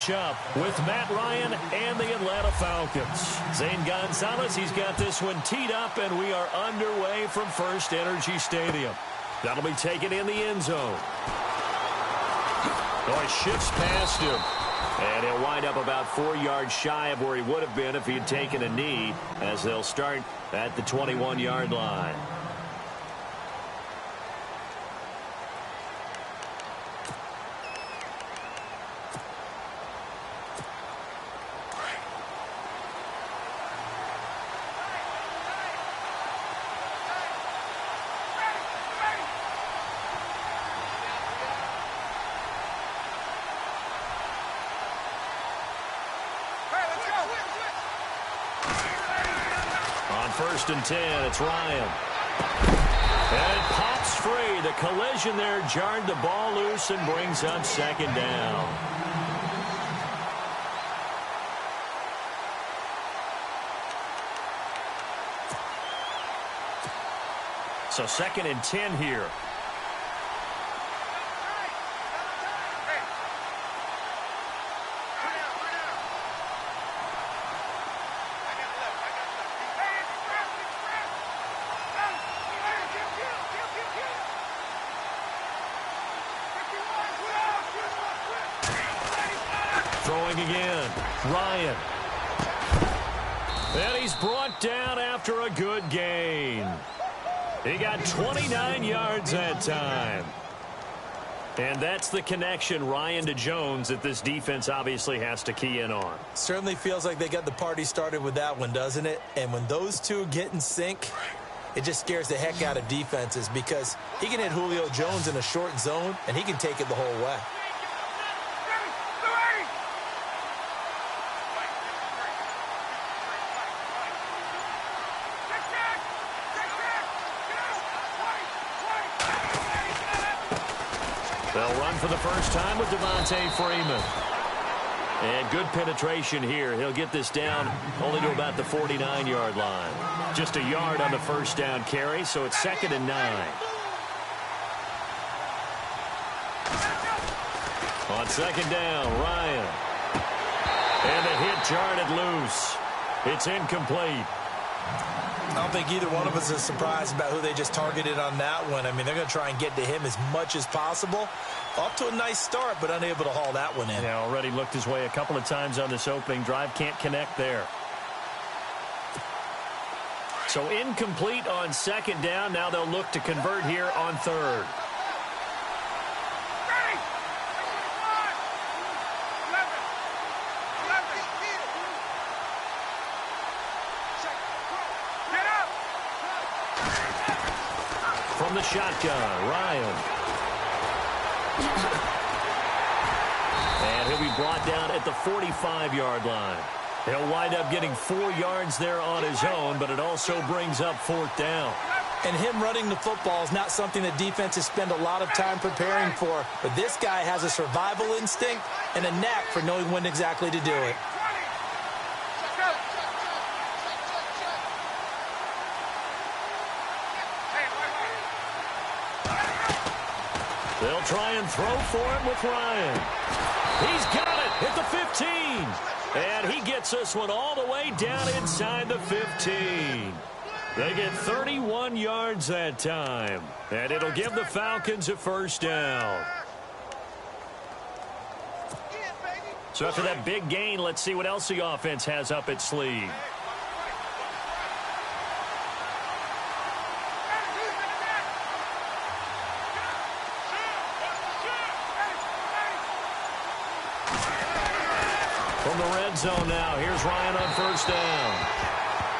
matchup with Matt Ryan and the Atlanta Falcons. Zane Gonzalez, he's got this one teed up, and we are underway from First Energy Stadium. That'll be taken in the end zone. Oh, he shifts past him. And he'll wind up about 4 yards shy of where he would have been if he had taken a knee, as they'll start at the 21-yard line. First and 10, it's Ryan. And it pops free. The collision there jarred the ball loose and brings up second down. So second and 10 here. Throwing again, Ryan. And he's brought down after a good gain. He got 29 yards that time. And that's the connection, Ryan to Jones, that this defense obviously has to key in on. Certainly feels like they got the party started with that one, doesn't it? And when those two get in sync, it just scares the heck out of defenses, because he can hit Julio Jones in a short zone, and he can take it the whole way. They'll run for the first time with Devontae Freeman. And good penetration here. He'll get this down only to about the 49-yard line. Just a yard on the first down carry, so it's second and 9. On second down, Ryan. And the hit jarred it loose. It's incomplete. I don't think either one of us is surprised about who they just targeted on that one. I mean, they're going to try and get to him as much as possible. Off to a nice start, but unable to haul that one in. Yeah, already looked his way a couple of times on this opening drive. Can't connect there. So incomplete on second down. Now they'll look to convert here on third. From the shotgun, Ryan. And he'll be brought down at the 45-yard line. He'll wind up getting 4 yards there on his own, but it also brings up fourth down. And him running the football is not something that defenses spend a lot of time preparing for. But this guy has a survival instinct and a knack for knowing when exactly to do it. They'll try and throw for him with Ryan. He's got it at the 15. And he gets this one all the way down inside the 15. They get 31 yards that time. And it'll give the Falcons a first down. So after that big gain, let's see what else the offense has up its sleeve. From the red zone now, here's Ryan on first down.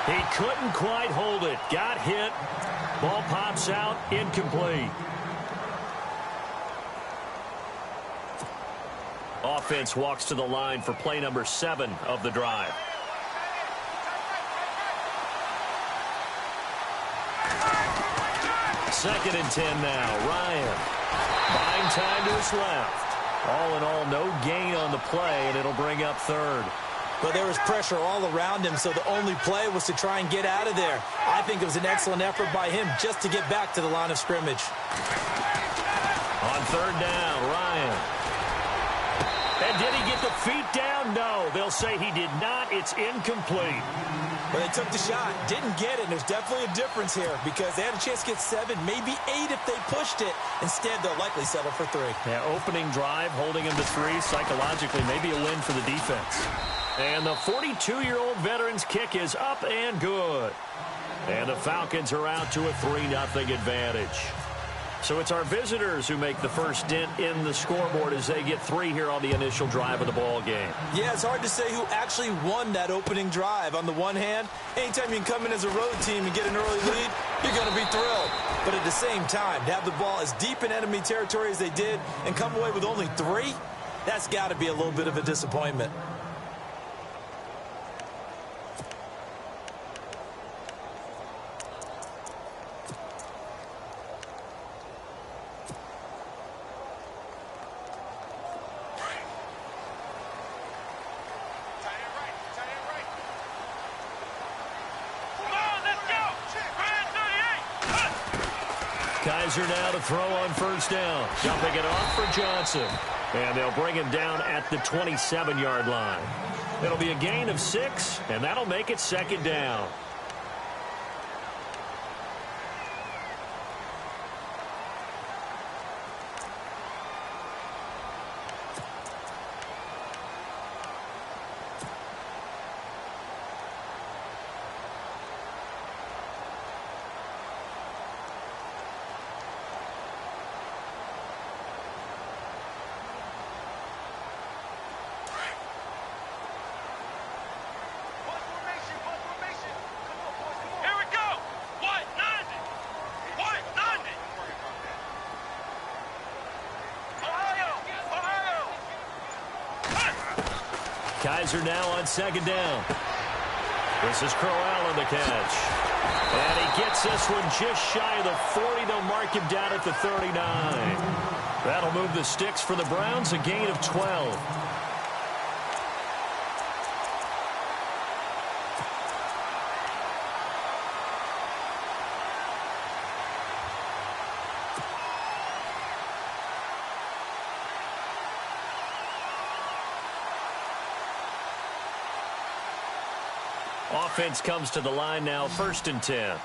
He couldn't quite hold it. Got hit. Ball pops out. Incomplete. Offense walks to the line for play number 7 of the drive. Second and 10 now. Ryan buying time to his left. All in all, no gain on the play, and it'll bring up third. But there was pressure all around him, so the only play was to try and get out of there. I think it was an excellent effort by him just to get back to the line of scrimmage. On third down, Ryan. And did he get the feet down? No. They'll say he did not. It's incomplete. Well, they took the shot, didn't get it, and there's definitely a difference here because they had a chance to get 7, maybe 8 if they pushed it. Instead, they'll likely settle for 3. Yeah, opening drive, holding him to 3, psychologically, maybe a win for the defense. And the 42-year-old veteran's kick is up and good. And the Falcons are out to a 3-0 advantage. So it's our visitors who make the first dent in the scoreboard as they get 3 here on the initial drive of the ball game. Yeah, it's hard to say who actually won that opening drive. On the one hand, anytime you can come in as a road team and get an early lead, you're going to be thrilled. But at the same time, to have the ball as deep in enemy territory as they did and come away with only 3, that's got to be a little bit of a disappointment. Kaiser now to throw on first down. Jumping it off for Johnson. And they'll bring him down at the 27-yard line. It'll be a gain of 6, and that'll make it 2nd down. Kaiser now on 2nd down. This is Crowell on the catch. And he gets this one just shy of the 40. They'll mark him down at the 39. That'll move the sticks for the Browns, a gain of 12. Offense comes to the line now, 1st and 10.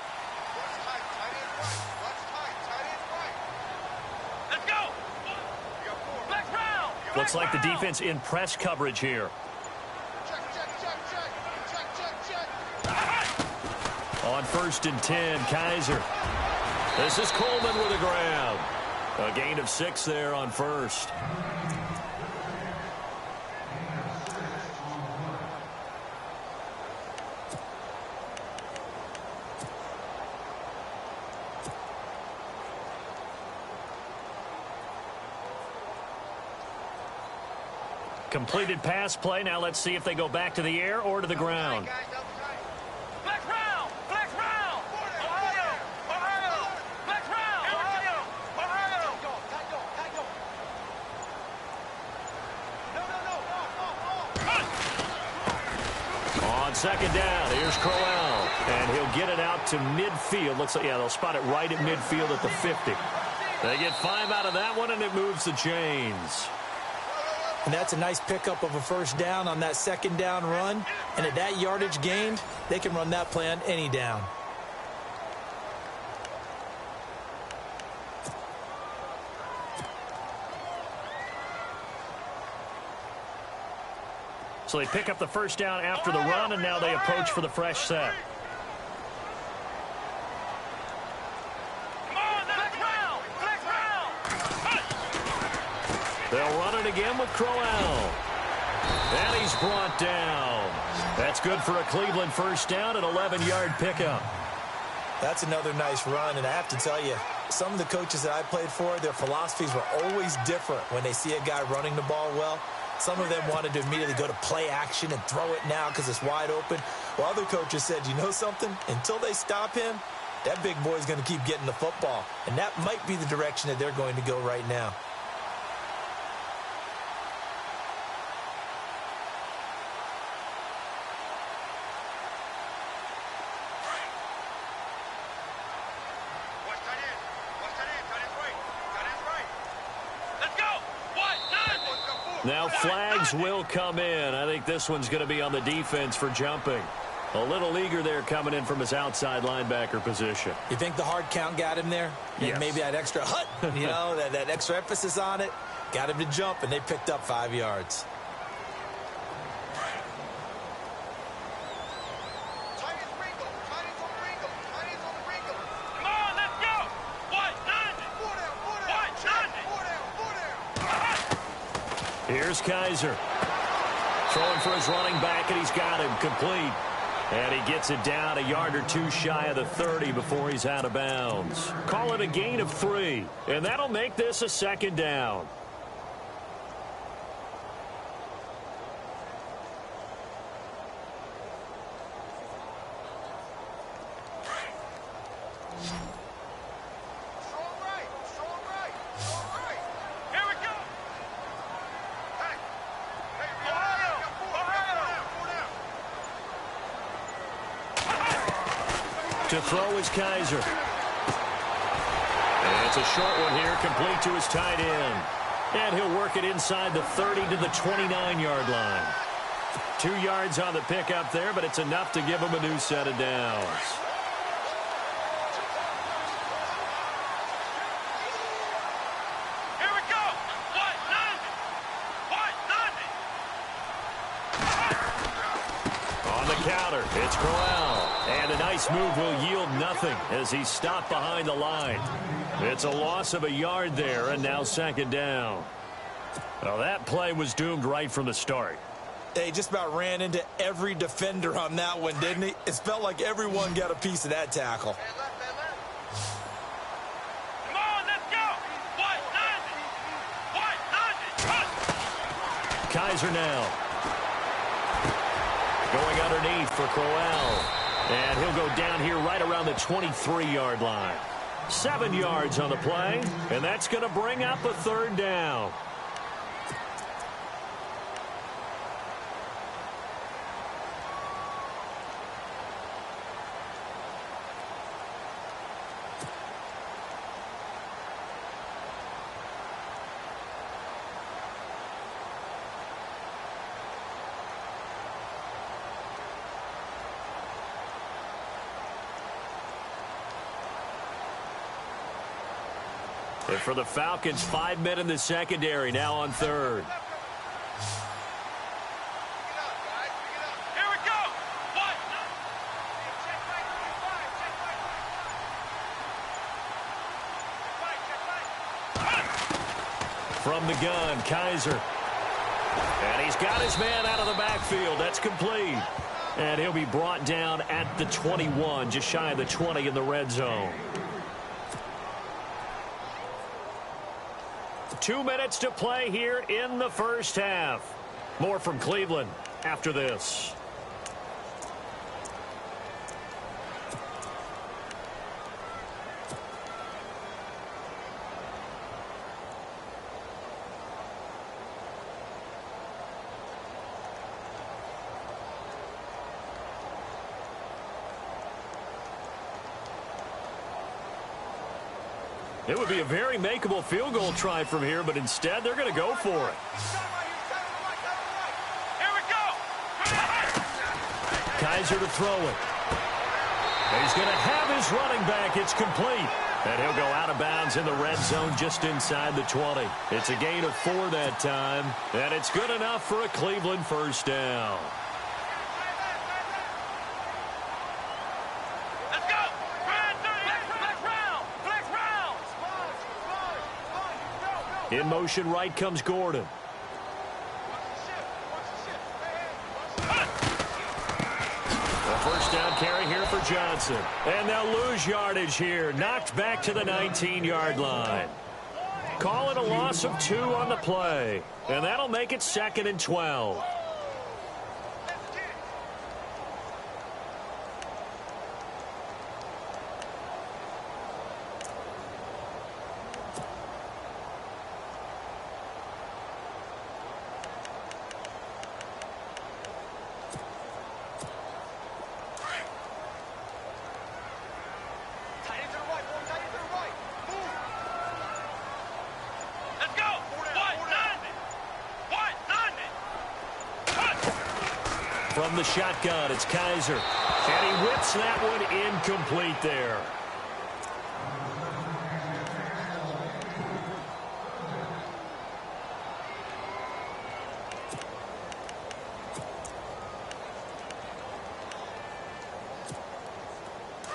Let's go. Looks like the defense in press coverage here. On 1st and 10, Kaiser. This is Coleman with a grab. A gain of 6 there on 1st. Completed pass play. Now let's see if they go back to the air or to the ground. Flex round. Flex round. Ohio. Ohio. Flex round. Ohio. Ohio. On 2nd down, here's Crowell. And he'll get it out to midfield. Looks like, yeah, they'll spot it right at midfield at the 50. They get 5 out of that one, and it moves the chains. And that's a nice pickup of a 1st down on that 2nd down run. And at that yardage gained, they can run that play on any down. So they pick up the 1st down after the run, and now they approach for the fresh set. They'll run it again with Crowell. And he's brought down. That's good for a Cleveland 1st down, an 11-yard pickup. That's another nice run, and I have to tell you, some of the coaches that I played for, their philosophies were always different when they see a guy running the ball well. Some of them wanted to immediately go to play action and throw it now because it's wide open. While other coaches said, you know something? Until they stop him, that big boy's going to keep getting the football. And that might be the direction that they're going to go right now. Let's go. 1, 9. Now flags will come in. I think this one's going to be on the defense for jumping. A little eager there coming in from his outside linebacker position. You think the hard count got him there? Yes. Maybe that extra hut, you know, that extra emphasis on it. Got him to jump, and they picked up 5 yards. Come on, let's go. White, none. White, none. Here's Kaiser. Throwing for his running back, and he's got him complete. And he gets it down a yard or two shy of the 30 before he's out of bounds. Call it a gain of 3, and that'll make this a second down. To throw is Kaiser. And it's a short one here, complete to his tight end. And he'll work it inside the 30 to the 29-yard line. 2 yards on the pickup there, but it's enough to give him a new set of downs. Here we go. White, none. White, none. On the counter, it's Crowell. And a nice move will yield nothing as he's stopped behind the line. It's a loss of a yard there, and now second down. Well, that play was doomed right from the start. They just about ran into every defender on that one, didn't he? It felt like everyone got a piece of that tackle. Come on, let's go. White, none. White, none. Kaiser now. Going underneath for Crowell. And he'll go down here right around the 23-yard line. 7 yards on the play, and that's going to bring up a third down. And for the Falcons, 5 men in the secondary, now on third. Here we go. White, From the gun, Kaiser. And he's got his man out of the backfield. That's complete. And he'll be brought down at the 21, just shy of the 20 in the red zone. 2 minutes to play here in the first half. More from Cleveland after this. It would be a very makeable field goal try from here, but instead they're going to go for it. Here we go. Kaiser to throw it. He's going to have his running back. It's complete. And he'll go out of bounds in the red zone just inside the 20. It's a gain of 4 that time, and it's good enough for a Cleveland first down. Let's go. Flex round. In motion right comes Gordon. A first down carry here for Johnson. And they'll lose yardage here. Knocked back to the 19-yard line. Call it a loss of 2 on the play. And that'll make it 2nd and 12. Let's go. White, from the shotgun. It's Kaiser. And he whips that one incomplete there.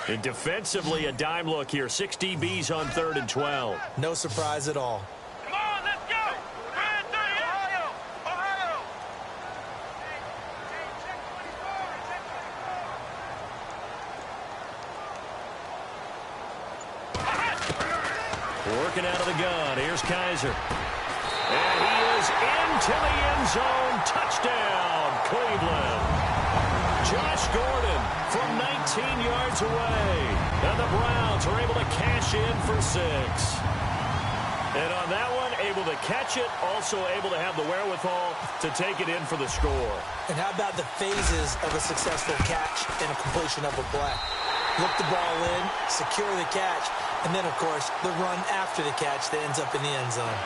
And defensively, a dime look here. 6 DBs on 3rd and 12. No surprise at all. Come on, let's go. Ohio. Ohio. Working out of the gun. Here's Kaiser. And he is into the end zone. Touchdown, Cleveland. Josh Gordon from 19 yards away. And the Browns are able to cash in for 6. And on that one, able to catch it, also able to have the wherewithal to take it in for the score. And how about the phases of a successful catch and a completion of a play? Look the ball in, secure the catch, and then, of course, the run after the catch that ends up in the end zone.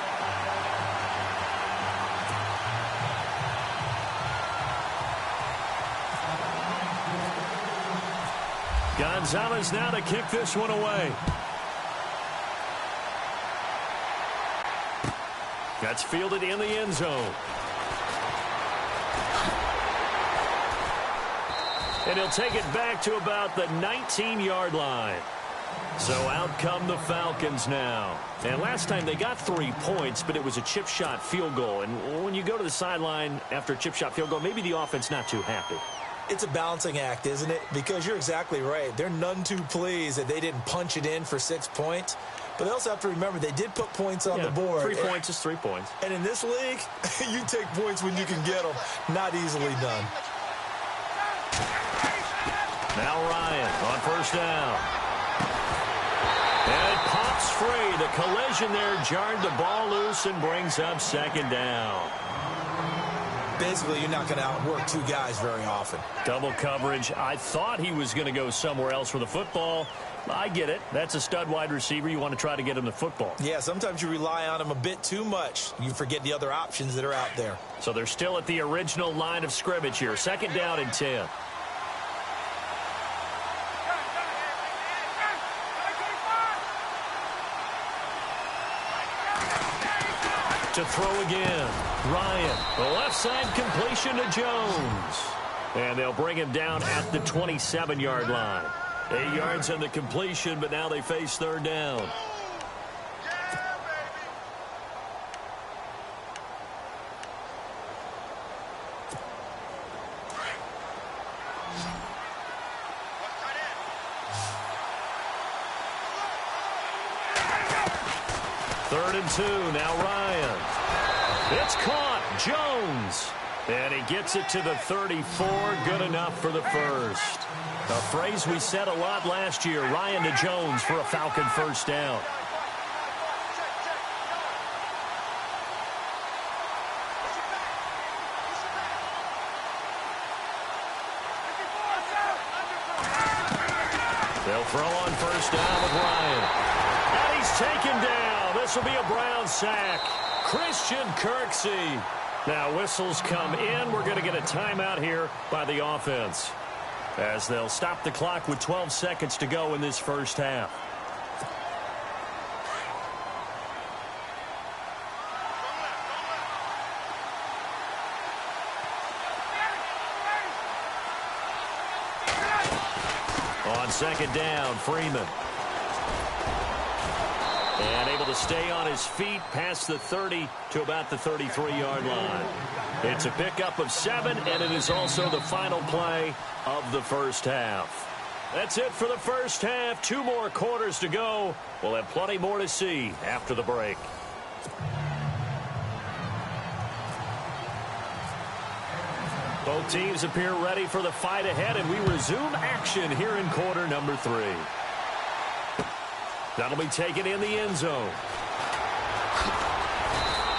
Gonzalez now to kick this one away. That's fielded in the end zone. And he'll take it back to about the 19-yard line. So out come the Falcons now. And last time they got 3 points, but it was a chip shot field goal. And when you go to the sideline after a chip shot field goal, maybe the offense not too happy. It's a balancing act, isn't it? Because you're exactly right. They're none too pleased that they didn't punch it in for 6 points. But they also have to remember they did put points on the board. 3 points is 3 points. And in this league, you take points when you can get them. Not easily done. Now Ryan on first down. And it pops free. The collision there jarred the ball loose and brings up 2nd down. Basically, you're not going to outwork 2 guys very often. Double coverage. I thought he was going to go somewhere else for the football. I get it. That's a stud wide receiver. You want to try to get him the football. Yeah, sometimes you rely on him a bit too much. You forget the other options that are out there. So they're still at the original line of scrimmage here. 2nd down and 10. To throw again. Ryan, the left side completion to Jones. And they'll bring him down at the 27-yard line. 8 yards on the completion, but now they face 3rd down. Third and 2, now Ryan. It's caught, Jones. And he gets it to the 34, good enough for the first. A phrase we said a lot last year, Ryan to Jones for a Falcon first down. They'll throw on first down with Ryan. And he's taken down. This will be a Brown sack. Christian Kirksey. Now whistles come in. We're going to get a timeout here by the offense, as they'll stop the clock with 12 seconds to go in this first half. On 2nd down, Freeman. And able to stay on his feet past the 30 to about the 33-yard line. It's a pickup of 7, and it is also the final play of the first half. That's it for the first half. 2 more quarters to go. We'll have plenty more to see after the break. Both teams appear ready for the fight ahead, and we resume action here in quarter number 3. That'll be taken in the end zone.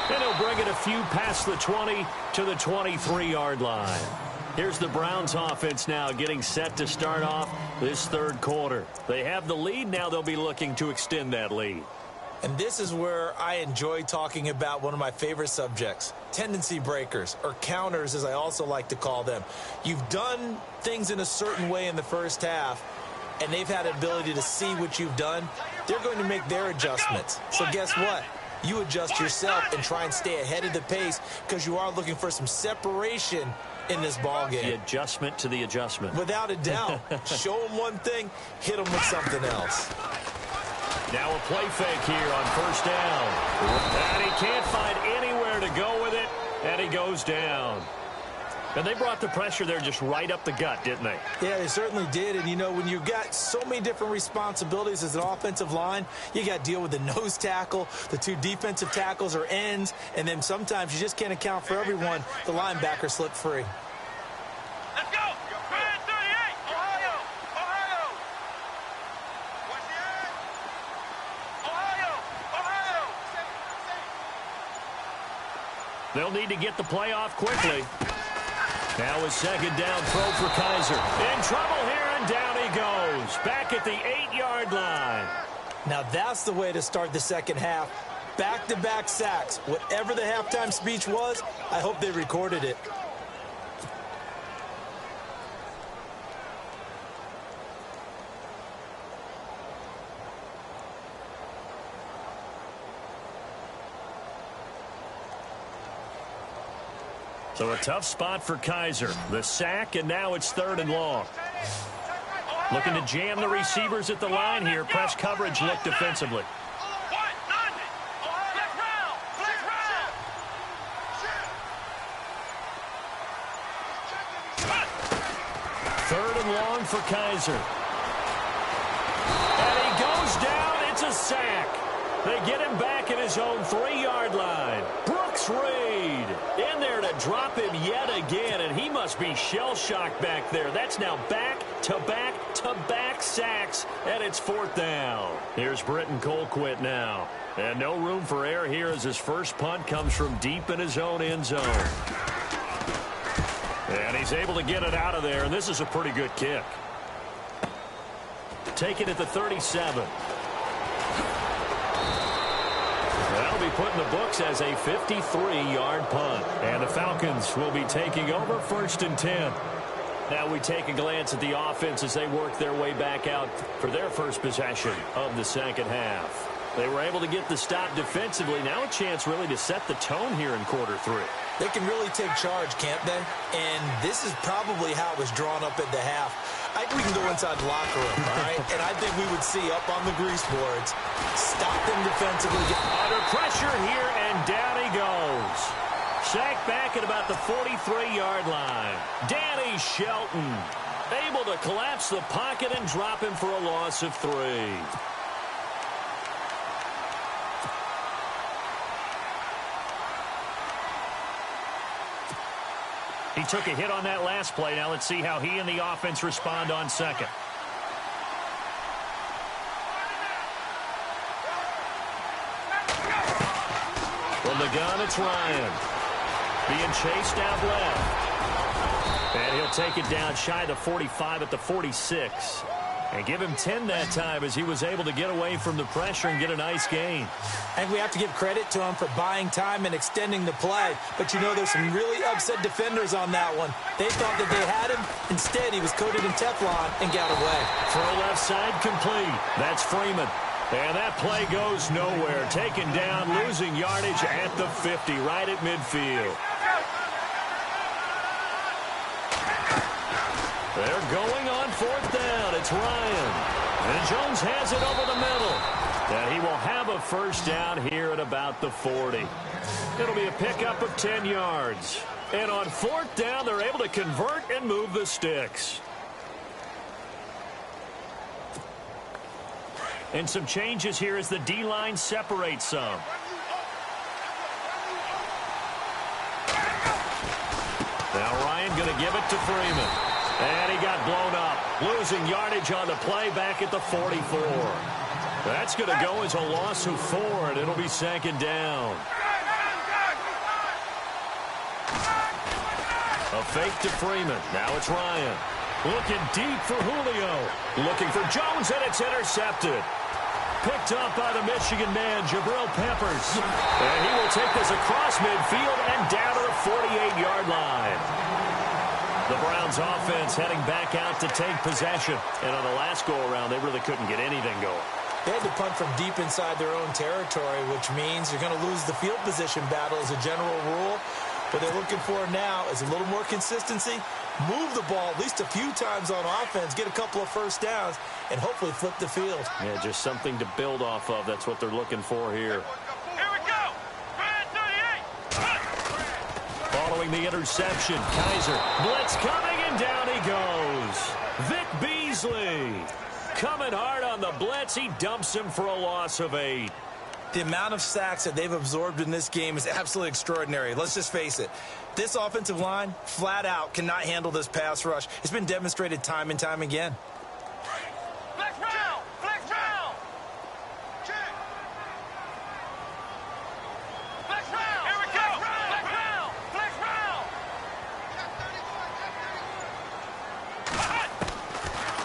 And he'll bring it a few past the 20 to the 23-yard line. Here's the Browns offense now getting set to start off this 3rd quarter. They have the lead. Now they'll be looking to extend that lead. And this is where I enjoy talking about one of my favorite subjects, tendency breakers, or counters as I also like to call them. You've done things in a certain way in the first half, and they've had an ability to see what you've done. They're going to make their adjustments. So guess what? You adjust yourself and try and stay ahead of the pace because you are looking for some separation in this ball game. The adjustment to the adjustment. Without a doubt. Show them one thing, hit them with something else. Now a play fake here on first down. And he can't find anywhere to go with it, and he goes down. And they brought the pressure there just right up the gut, didn't they? Yeah, they certainly did. And, you know, when you've got so many different responsibilities as an offensive line, you got to deal with the nose tackle, the two defensive tackles or ends, and then sometimes you just can't account for everyone. The linebacker slipped free. Let's go! Red 38! Ohio! Ohio! Ohio! Ohio! They'll need to get the play off quickly. Now a second down throw for Kaiser. In trouble here, and down he goes. Back at the 8-yard line. Now that's the way to start the second half. Back-to-back sacks. Whatever the halftime speech was, I hope they recorded it. So a tough spot for Kaiser. The sack, and now it's 3rd and long. Looking to jam the receivers at the line here. Press coverage look defensively. Third and long for Kaiser. And he goes down. It's a sack. They get him back at his own 3-yard line. Brooks Reed in there to drop him yet again, and he must be shell-shocked back there. That's now back-to-back-to-back sacks, and it's 4th down. Here's Britton Colquitt now. And no room for error here as his first punt comes from deep in his own end zone. And he's able to get it out of there, and this is a pretty good kick. Take it at the 37. That'll be put in the books as a 53-yard punt. And the Falcons will be taking over 1st and 10. Now we take a glance at the offense as they work their way back out for their first possession of the second half. They were able to get the stop defensively. Now a chance really to set the tone here in quarter 3. They can really take charge, can't they? And this is probably how it was drawn up at the half. I think we can go inside the locker room, all right? And I think we would see up on the grease boards, stop them defensively. Under pressure here, and down he goes. Sacked back at about the 43-yard line. Danny Shelton able to collapse the pocket and drop him for a loss of 3. He took a hit on that last play. Now let's see how he and the offense respond on second. From the gun, it's Ryan. Being chased out left. And he'll take it down shy of the 45 at the 46. And give him 10 that time as he was able to get away from the pressure and get a nice gain. And we have to give credit to him for buying time and extending the play. But, you know, there's some really upset defenders on that one. They thought that they had him. Instead, he was coated in Teflon and got away. Throw left side complete. That's Freeman. And that play goes nowhere. Taken down, losing yardage at the 50, right at midfield. They're going on 4th down. It's Ryan. And Jones has it over the middle. And he will have a first down here at about the 40. It'll be a pickup of 10 yards. And on 4th down, they're able to convert and move the sticks. And some changes here as the D-line separates some. Now Ryan going to give it to Freeman. And he got blown up. Losing yardage on the play back at the 44. That's going to go as a loss of 4, and it'll be 2nd down. A fake to Freeman. Now it's Ryan. Looking deep for Julio. Looking for Jones, and it's intercepted. picked up by the Michigan man, Jabril Peppers. And he will take this across midfield and down to the 48-yard line. The Browns offense heading back out to take possession. And on the last go-around, they really couldn't get anything going. They had to punt from deep inside their own territory, which means you're going to lose the field position battle as a general rule. What they're looking for now is a little more consistency, move the ball at least a few times on offense, get a couple of first downs, and hopefully flip the field. Yeah, just something to build off of. That's what they're looking for here. Here we go. Red 38. Following the interception, Kaiser. Blitz coming, and down he goes. Vic Beasley coming hard on the blitz. He dumps him for a loss of 8. The amount of sacks that they've absorbed in this game is absolutely extraordinary. Let's just face it. This offensive line, flat out, cannot handle this pass rush. It's been demonstrated time and time again. Flex round. Flex round. Flex round. Here we go. Flex round. Flex round.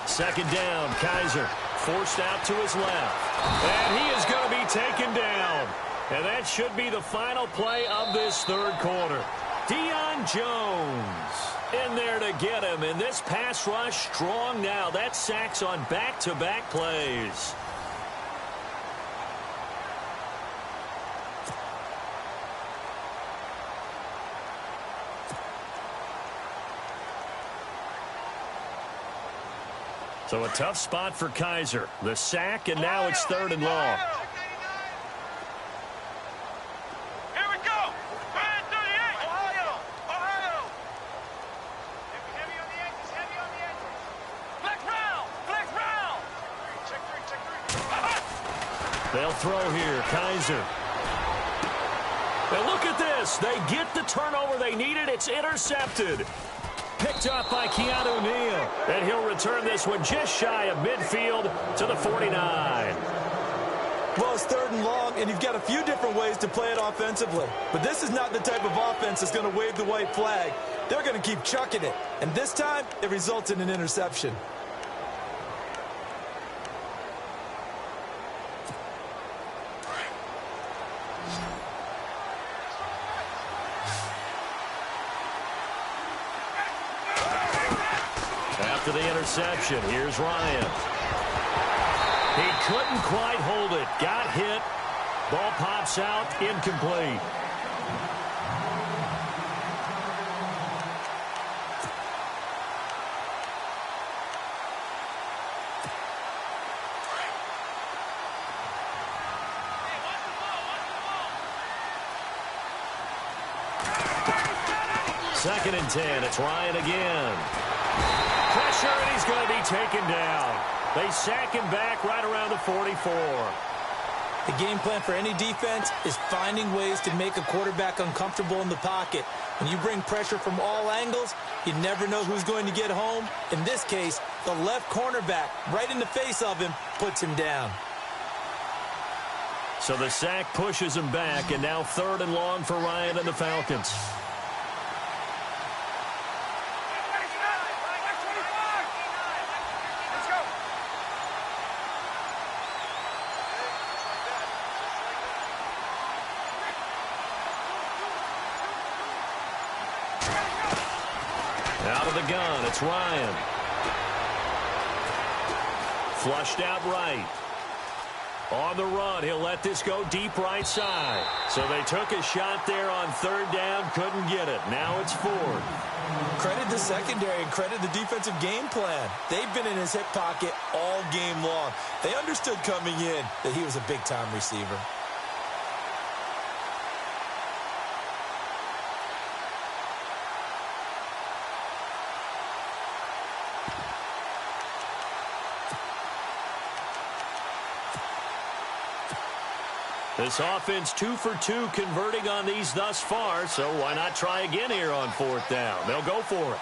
Second down, Kaiser forced out to his left. And he is going to be taken down. And that should be the final play of this third quarter. Deion Jones in there to get him. And this pass rush strong now. That's sacks on back-to-back plays. So a tough spot for Kaiser. The sack, and now it's 3rd and long. Here we go. Red 38. Ohio. Heavy on the edges. Flex round. Flex round. Check three. They'll throw here. Kaiser. And look at this. They get the turnover they needed. It's intercepted. Picked up by Keanu Neal. And he'll return this one just shy of midfield to the 49. Well, it's 3rd and long, and you've got a few different ways to play it offensively. But this is not the type of offense that's going to wave the white flag. They're going to keep chucking it. And this time, it results in an interception. After the interception, here's Ryan. He couldn't quite hold it. Got hit. Ball pops out, incomplete. Second and 10. It's Ryan again. Pressure, and he's going to be taken down. They sack him back right around the 44. The game plan for any defense is finding ways to make a quarterback uncomfortable in the pocket. When you bring pressure from all angles, you never know who's going to get home. In this case, the left cornerback, right in the face of him, puts him down. So the sack pushes him back, and now 3rd and long for Ryan and the Falcons. Out of the gun, it's Ryan. Flushed out right. On the run, he'll let this go deep right side. So they took a shot there on 3rd down, couldn't get it. Now it's 4th. Credit the secondary and credit the defensive game plan. They've been in his hip pocket all game long. They understood coming in that he was a big-time receiver. This offense 2 for 2 converting on these thus far, so why not try again here on 4th down? They'll go for it.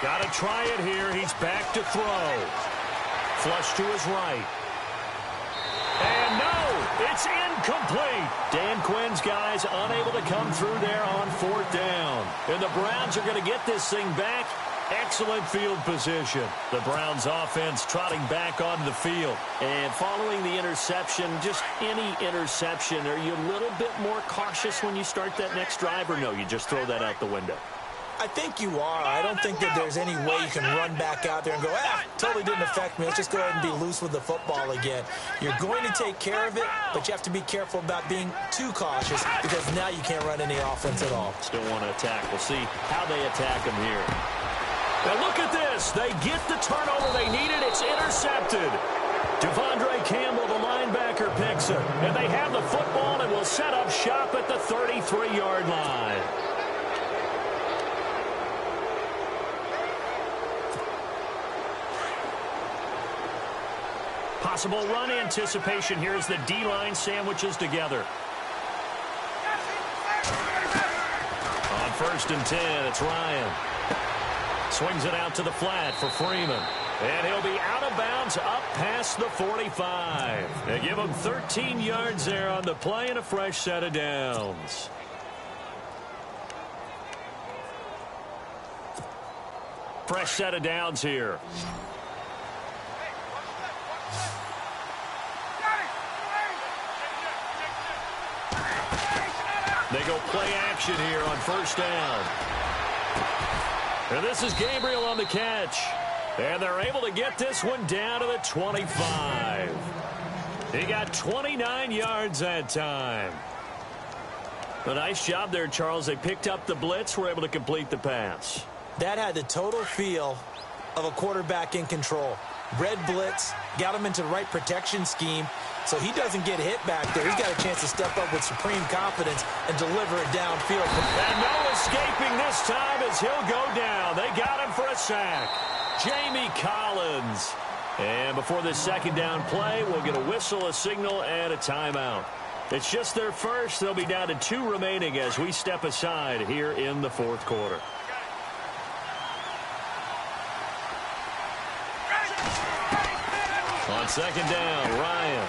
Got to try it here. He's back to throw. Flush to his right. And no, it's incomplete. Dan Quinn's guys unable to come through there on 4th down. And the Browns are going to get this thing back Excellent field position. The Browns offense trotting back onto the field. And following the interception, just any interception, are you a little bit more cautious when you start that next drive, or no, you just throw that out the window? I think you are. I don't think that there's any way you can run back out there and go, totally didn't affect me. Let's just go ahead and be loose with the football again. You're going to take care of it, but you have to be careful about being too cautious because now you can't run any offense at all. Still want to attack. We'll see how they attack him here. Now look at this. They get the turnover they needed. It's intercepted. Devondre Campbell, the linebacker, picks it. And they have the football and will set up shop at the 33-yard line. Possible run anticipation here as the D-line sandwiches together. On 1st and 10, it's Ryan. Swings it out to the flat for Freeman. And he'll be out of bounds up past the 45. They give him 13 yards there on the play and a fresh set of downs. Fresh set of downs here. They go play action here on 1st down. And this is Gabriel on the catch. And they're able to get this one down to the 25. He got 29 yards that time. A nice job there, Charles. They picked up the blitz, were able to complete the pass. That had the total feel of a quarterback in control. Red blitz, got him into the right protection scheme, so he doesn't get hit back there. He's got a chance to step up with supreme confidence and deliver it downfield. And no escaping this time as he'll go down. They got him for a sack. Jamie Collins. And before this second down play, we'll get a whistle, a signal, and a timeout. It's just their first. They'll be down to 2 remaining as we step aside here in the 4th quarter. On 2nd down, Ryan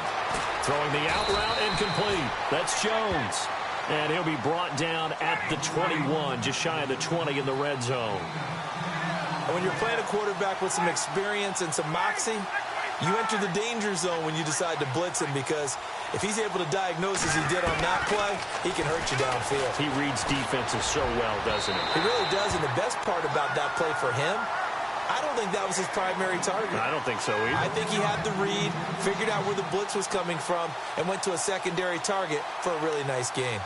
throwing the out route incomplete. That's Jones. And he'll be brought down at the 21, just shy of the 20 in the red zone. And when you're playing a quarterback with some experience and some moxie, you enter the danger zone when you decide to blitz him, because if he's able to diagnose as he did on that play, he can hurt you downfield. He reads defenses so well, doesn't he? He really does, and the best part about that play for him, I don't think that was his primary target. I don't think so either. I think he had the read, figured out where the blitz was coming from, and went to a secondary target for a really nice gain.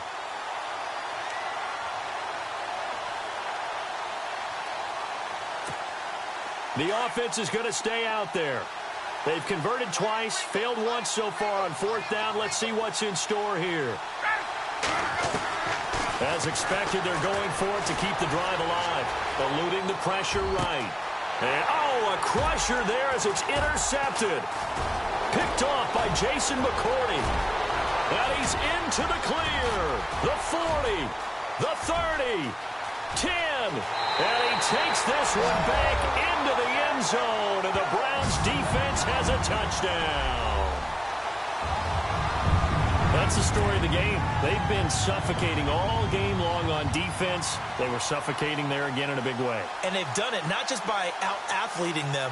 The offense is going to stay out there. They've converted twice, failed once so far on 4th down. Let's see what's in store here. As expected, they're going for it to keep the drive alive, eluding the pressure right. And, a crusher there as it's intercepted. Picked off by Jason McCourty. And he's into the clear. The 40, the 30, 10. And he takes this one back into the end zone. And the Browns defense has a touchdown. That's the story of the game. They've been suffocating all game long on defense. They were suffocating there again in a big way. And they've done it not just by out-athleting them.